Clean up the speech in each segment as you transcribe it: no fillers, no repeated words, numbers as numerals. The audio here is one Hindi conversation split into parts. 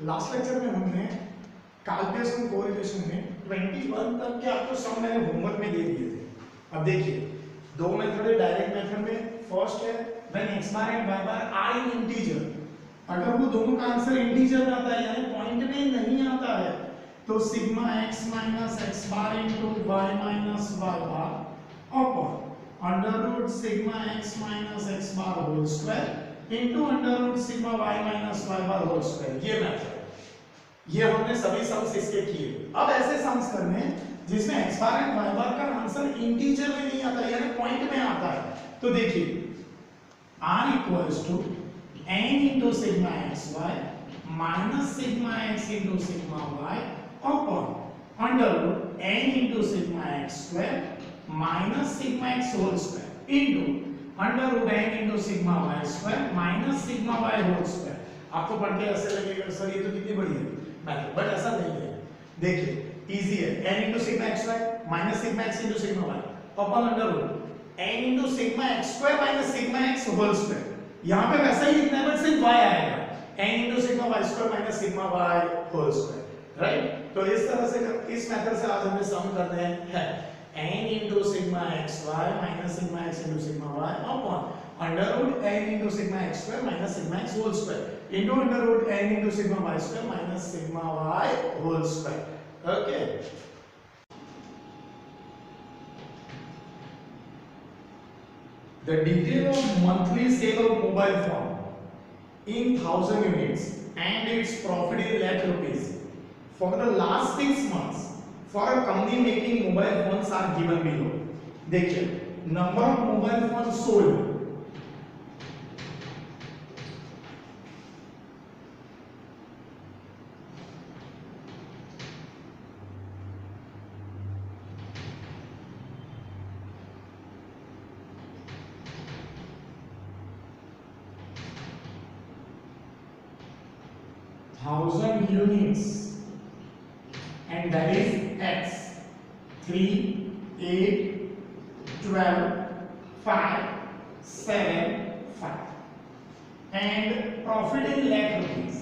लास्ट लेक्चर में हमने कैलकुलेशन कोरिलेशन में 21 तक के आपको सम मैंने होमवर्क में दे दिए थे। अब देखिए दो मेथड है डायरेक्ट मेथड में। फर्स्ट है when x bar and y bar are in integer, अगर वो दोनों का आंसर इंटीजर में आता है यानी पॉइंट में नहीं आता है तो sigma x minus x bar into y minus y bar upon under root sigma x minus x bar whole square into under root sigma y minus y bar whole square. ये मेथड, ये हमने सभी सम्स इसके किए। अब ऐसे सम्स करने जिसमें x बार एंड y बार का आंसर इंटीजर में नहीं आता यानी पॉइंट में आता है। तो देखिए r equals to n into sigma xy minus sigma x into sigma y upon under root n into sigma x square minus sigma x whole square into under root n into sigma y square minus sigma y whole square। आपको पढ़ के ऐसे लगेगा सर ये तो कितनी बड़ी है मैथड, बट ऐसा नहीं है। देखिए इजी है, n into sigma xy minus sigma x into sigma y upon under root n into sigma x square minus sigma x whole square। यहाँ पे वैसा ही लिखना है बट सिर्फ y आएगा, n into sigma y square minus sigma y whole square, right. तो इस तरह से इस मेथड से आज हमें सम करने हैं n into sigma xy minus sigma x into sigma y upon under root n into sigma x square minus sigma x whole square into under root n into sigma y square minus sigma y whole square। okay, the detail of monthly sale of mobile phone in 1000 units and its profit in lakh rupees for the last 6 months for a company making mobile phones are given below। देखिए number of mobile phones sold, thousand units and that is x 3 8 12 5 7 5 and profit in lakh rupees,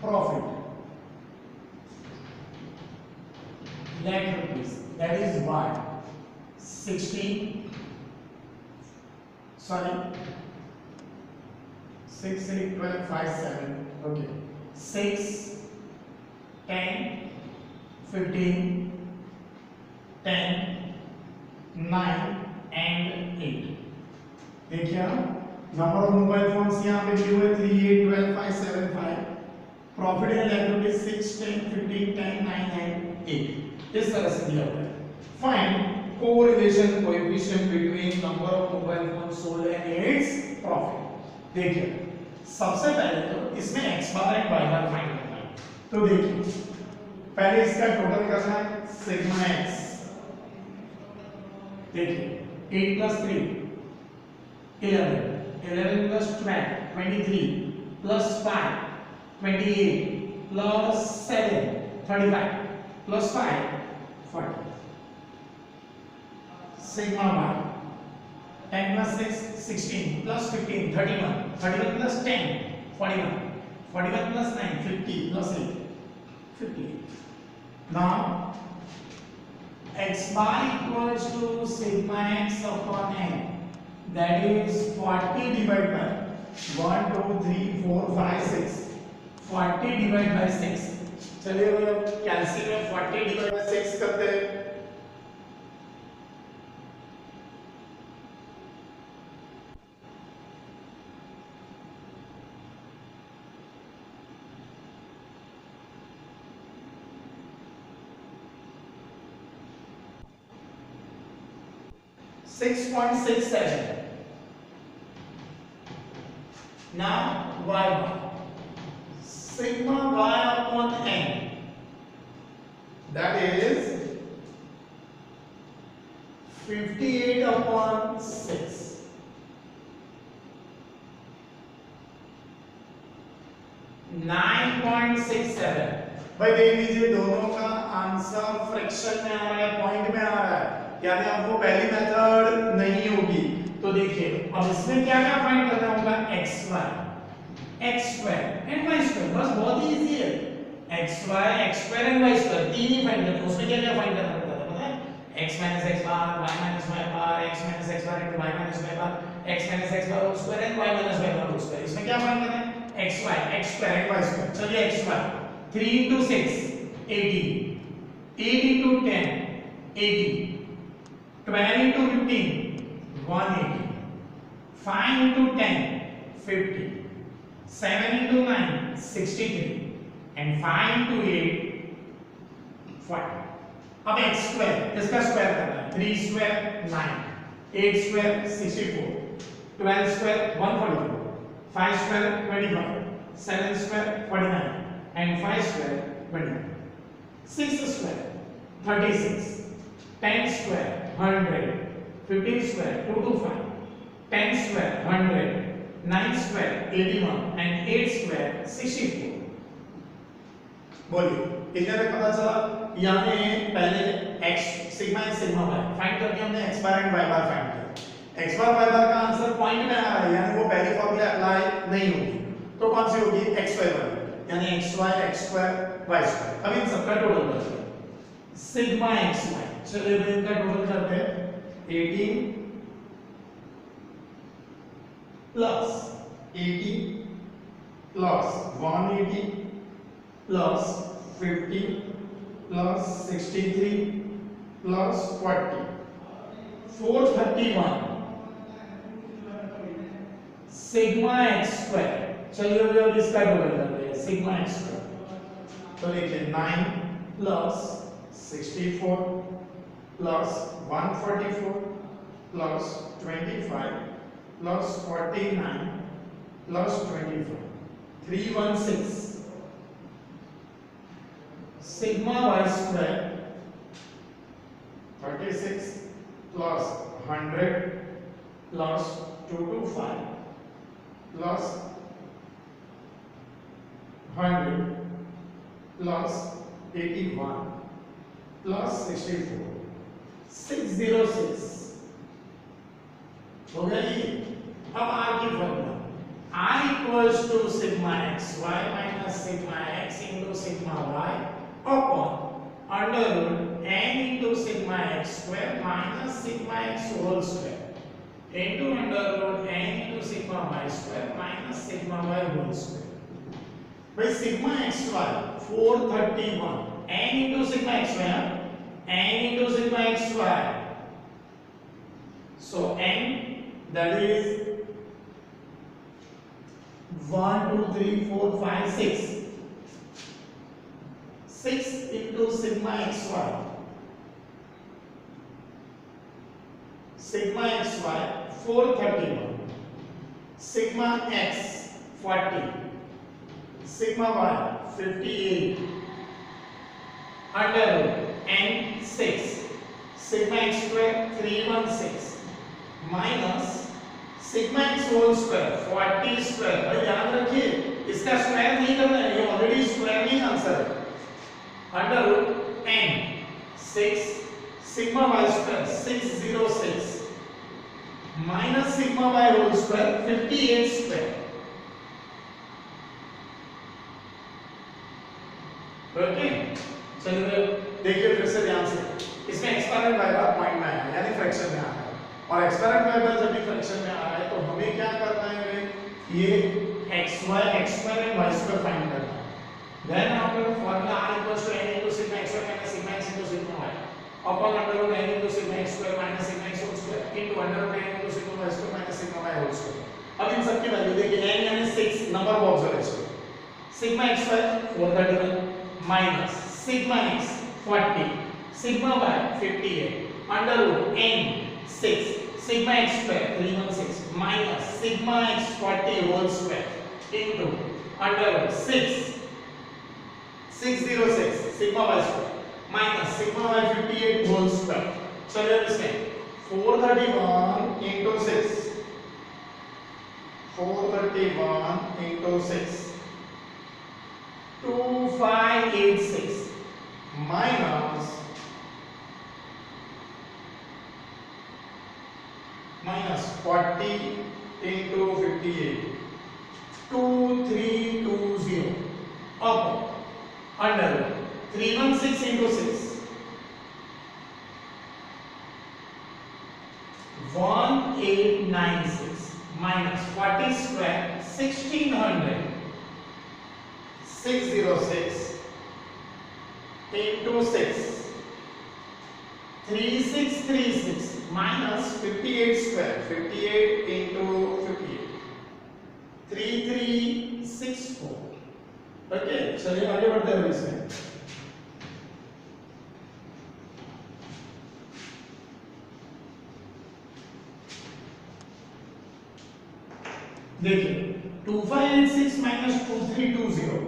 profit lakh rupees that is y 16 sorry 6 8 12 5 7 okay 6 10 15 10 9 and 8। देखिए नंबर ऑफ मोबाइल फोन्स यहाँ पे दिए हुए 3 8 12 5 7 5, profit in lakh rupees 6 10 15 10 9 and 8 इस तरह से दिया हुआ है। Find correlation coefficient between number of mobile phones sold and its profit. देखिए सबसे पहले तो इसमें x bar and y bar find करना है। तो देखिए पहले इसका टोटल करना है सिग्मा x, देखिए 8 plus 3 11 11 plus 12 23 plus 5 28 plus 7 35 plus 5 40 sigma y 10 plus 6 16 plus 15 31 31 plus 10 41 41 plus 9 50 plus 8 58। now x bar equals to sigma x upon n that is 40 divided by 1 2 3 4 5 6 40 divided by 6। चलिए भैया कैलकुलेट में 40 divided by 6 करते हैं। Now y bar sigma y upon n that is 58 upon 6 9.67। भाई देख लीजिए दोनों का आंसर फ्रैक्शन में आ रहा है, पॉइंट में आ रहा है, यानी आपको पहली मेथड नहीं होगी। तो देखिए अब इसमें क्या क्या फाइंड करना होगा, xy x square and y square, बस बहुत ही इजी है। X square and y square तीन ही फाइंड करना है, उसमें क्या क्या फाइंड करना पड़ता है पता है? x minus x bar, y minus y bar, x minus x bar into y minus y bar, x minus x bar whole square and y minus y bar whole square. इसमें क्या फाइंड करना है? x square and y square. चलिए x square 3 into 6 18, 8 into 10 80, 12 into 15 180, 5 into 10 50, 7 into 9 63 and 5 into 8 40। अब x स्क्वायर इसका स्क्वायर करना है, 3 square 9, 8 square 64, 12 square 144, 5 square 25, 7 square 49 and 5 square 29, 6 square 36, 10 square 100, 15 square 225, 10 square 100, 9 square 81 and 8 square 64। बोलिए कितने तक पता चला? यानी पहले x sigma x sigma y find करके हमने x bar and y bar find किया। x बार y बार का आंसर पॉइंट में आ रहा है, यानी वो पहली फॉर्मूला अप्लाई नहीं होगी, तो कौन सी होगी? x y y, यानी x स्क्वायर y स्क्वायर। अब इन सबका टोटल करते हैं, सिग्मा x y। चलिए भाई इनका टोटल करते हैं, 18 plus 80 plus 180 plus 50 plus 63 plus 40 431 sigma x square. चलिए अब इसका टोटल करते हैं, सिग्मा x स्क्वायर। तो लिखिए 9 plus 64 plus 144 plus 25 plus 49 plus 25 316 sigma y square 36 plus 100 plus 225 plus 100 plus 81 plus 64 606 हो गया ये। अब r की formula r equals to sigma x y minus sigma x into sigma y upon under root n into sigma x square minus sigma x whole square into under root n into sigma y square minus sigma Y whole square. भाई sigma x Y 431 n into sigma x Y, n into sigma xy, so n that is 1 2 3 4 5 6 into sigma xy, sigma xy 431, sigma x 40, sigma y 58 under root n 6 sigma x square 316 minus sigma x whole square 40 square। भाई याद रखिए इसका स्क्वायर नहीं करना है, ये ऑलरेडी स्क्वायर में आंसर है। Under root n 6 sigma y square 606 minus sigma y whole square 58 square। Okay चलिए देखिए फिर से ध्यान से, इसमें एक्सपोनेंट y बार पॉइंट में आया यानी फ्रैक्शन में आ रहा है, और एक्सपोनेंट y बार जब भी फ्रैक्शन में आ रहा है तो हमें क्या करना है? ये x square and y square find करना है। Then after formula r equals to n into sigma x square minus sigma x into sigma y upon under root n into sigma x square minus sigma x whole square into under root n into sigma y square minus sigma y whole square। अब इन सब की वैल्यू देखिए, n यानी 6 number of observation, sigma x square 431 minus sigma x 40 sigma y 58 under root n 6 sigma x square 316 minus sigma x 40 whole square into under root 606 sigma y square minus sigma y 58 whole square। चलिए अब इसमें 431 into 6 431 into 6 2586 minus 40 into 58 2316 6 into 6, 1896 minus 40 square 1600, 606 into 6, 3636 minus 58 square, 58 into 58, 3364. Okay, चलिए आगे बढ़ते हैं इसमें। देखिए 2586 minus 2320,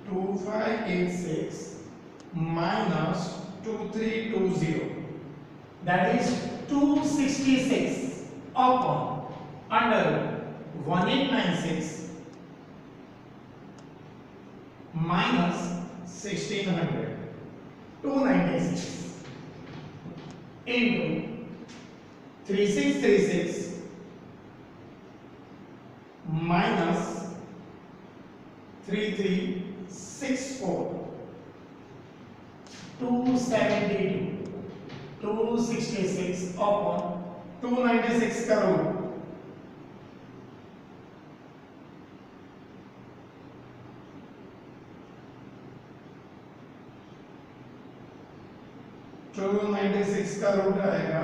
2586 minus 2320, that is 266 upon under 1896 minus 1600, 296 into 3636 minus 3364, 272, 266 upon 296 का रूट, 296 का रूट आएगा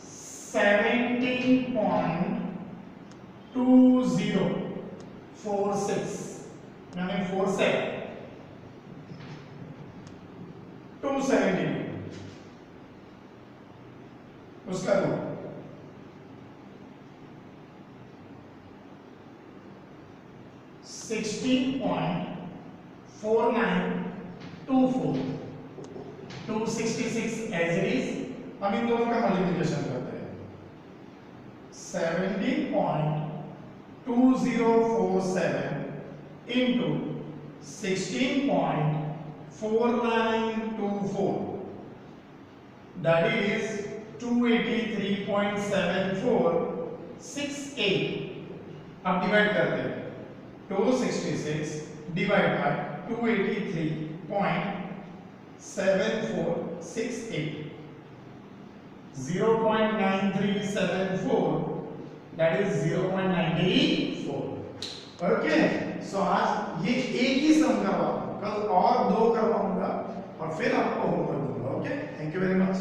17.2046, यानी 47, 270 उसका रूट, 16.4924, 266 as it is। अब इन दोनों का मल्टीप्लिकेशन करते हैं, 17.2047 into 16.4924, that is 283.7468। अब डिवाइड करते हैं, 266 divide by 283.7468, 0.9374, that is 0.94। Okay, so आज ये एक ही सम करवाऊंगा, कल और दो करवाऊंगा और फिर आपको होमवर्क दूंगा। Okay, thank you very much.